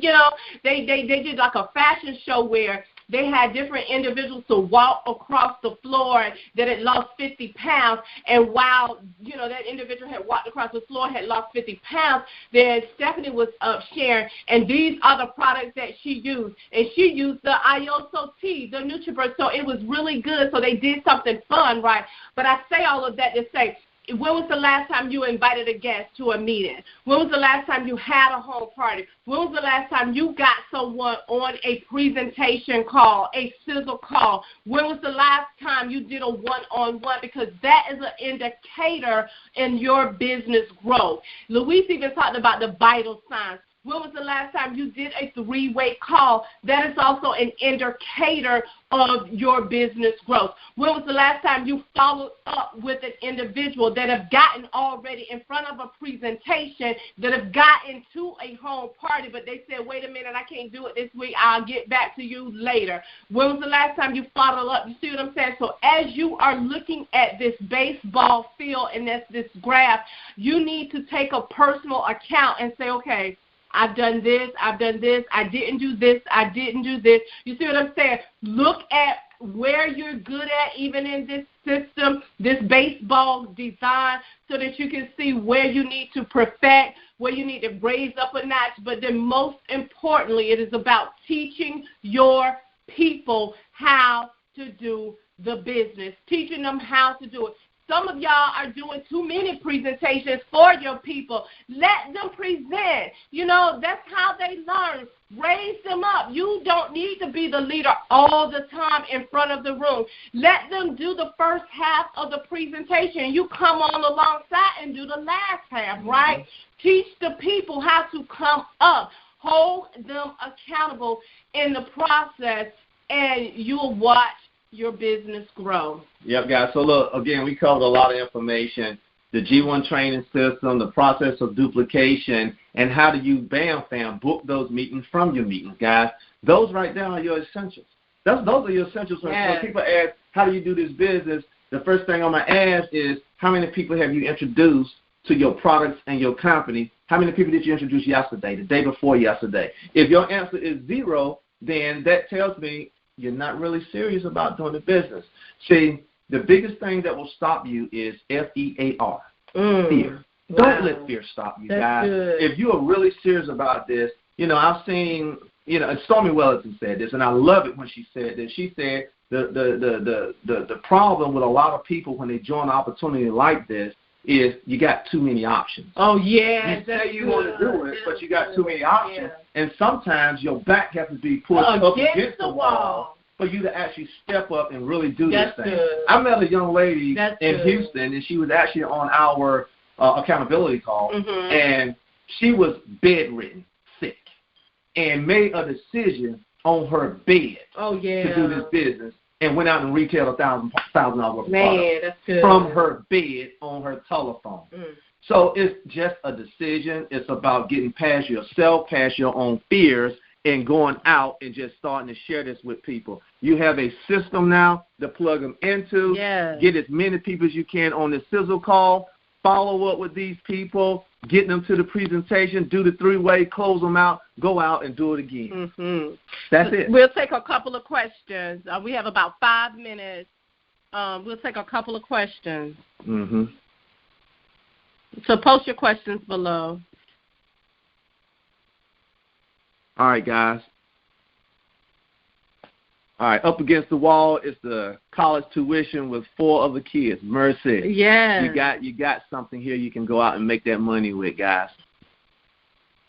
They did like a fashion show where they had different individuals to walk across the floor that had lost 50 pounds. And while, that individual had walked across the floor, had lost 50 pounds, then Stephanie was sharing, and these are the products that she used. And she used the Ioso tea, the NutriBurst. So it was really good. So they did something fun, right? But I say all of that to say, when was the last time you invited a guest to a meeting? When was the last time you had a home party? When was the last time you got someone on a presentation call, a sizzle call? When was the last time you did a one-on-one? Because that is an indicator in your business growth. Luis even talked about the vital signs. When was the last time you did a three-way call? That is also an indicator of your business growth. When was the last time you followed up with an individual that have gotten already in front of a presentation, that have gotten to a home party, but they said, wait a minute, I can't do it this week. I'll get back to you later. When was the last time you followed up? You see what I'm saying? So as you are looking at this baseball field and this graph, you need to take a personal account and say, okay, I've done this, I didn't do this, I didn't do this. You see what I'm saying? Look at where you're good at, even in this system, this baseball design, so that you can see where you need to perfect, where you need to raise up a notch. But then most importantly, it is about teaching your people how to do the business, teaching them how to do it. Some of y'all are doing too many presentations for your people. Let them present. That's how they learn. Raise them up. You don't need to be the leader all the time in front of the room. Let them do the first half of the presentation. You come on alongside and do the last half, right? Teach the people how to come up. Hold them accountable in the process, and you'll watch your business grow. Yep, guys. So, look, again, we covered a lot of information, the G1 training system, the process of duplication, and how do you, bam, book those meetings from your meetings, guys. Those right there are your essentials. Those are your essentials. Yes. When people ask, how do you do this business, the first thing I'm going to ask is, how many people have you introduced to your products and your company? How many people did you introduce yesterday, the day before yesterday? If your answer is 0, then that tells me you're not really serious about doing the business. See, the biggest thing that will stop you is FEAR, fear. Wow. Don't let fear stop you, guys. Good. If you are really serious about this, I've seen, and Stormy Wellington said this, and I love it when she said this. She said the problem with a lot of people when they join an opportunity like this is you got too many options. Oh, yeah. You say you want to do it, but you got too many options. Yeah. And sometimes your back has to be pushed up against the wall for you to actually step up and really do this thing. Good. I met a young lady in Houston, and she was actually on our accountability call, and she was bedridden, sick, and made a decision on her bed to do this business. And went out and retailed $1,000 worth of products that's good. From her bed on her telephone. So it's just a decision. It's about getting past yourself, past your own fears, and going out and just starting to share this with people. You have a system now to plug them into. Yes. Get as many people as you can on the sizzle call. Follow up with these people. Get them to the presentation. Do the three-way. Close them out. Go out and do it again. That's it. We'll take a couple of questions. We have about 5 minutes. We'll take a couple of questions. So post your questions below. All right, guys. All right, up against the wall is the college tuition with 4 other kids. Mercy. Yeah. You got something here you can go out and make that money with, guys.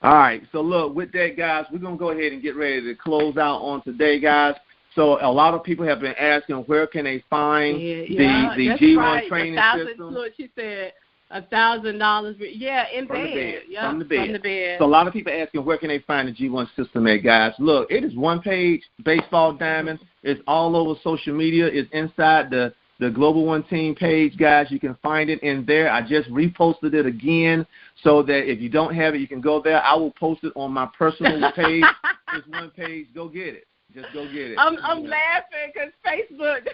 All right, so look, with that, guys, we're going to go ahead and get ready to close out on today, guys. So a lot of people have been asking where can they find the G1 training system. She said $1,000. Yeah, in from bed. From the bed. From the bed. So a lot of people asking where can they find the G1 system at, guys. Look, it is one page, Baseball Diamond. It's all over social media. It's inside the Global One Team page, guys. You can find it in there. I just reposted it again so that if you don't have it, you can go there. I will post it on my personal page. It's one page. Go get it. Just go get it. I'm laughing because Facebook.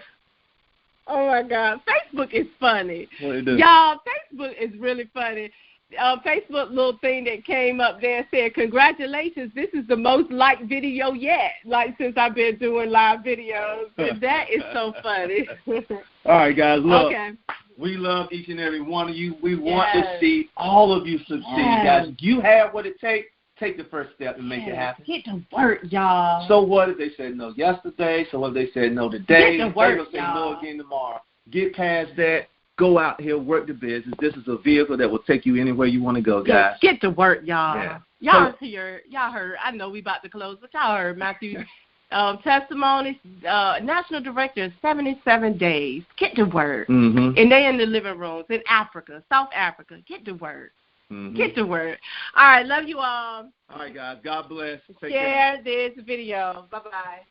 Oh, my God. Facebook is funny. What it do? Y'all, Facebook is really funny. Facebook little thing that came up there said, "Congratulations, this is the most liked video yet." Like since I've been doing live videos, and that is so funny. All right, guys. Look, okay. We love each and every one of you. We want to see all of you succeed, guys. You have what it takes. Take the first step and make it happen. Get to work, y'all. So what if they said no yesterday? So what if they said no today? Get to work, they will say no again tomorrow. Get past that. Go out here, work the business. This is a vehicle that will take you anywhere you want to go, guys. Get to work, y'all. Yeah. Y'all heard. I know we about to close, but y'all heard Matthew's testimonies. National Director of 77 days. Get to work. Mm-hmm. And they in the living rooms in Africa, South Africa. Get to work. Mm-hmm. Get to work. All right, love you all. All right, guys. God bless. Take Share this video. Bye-bye.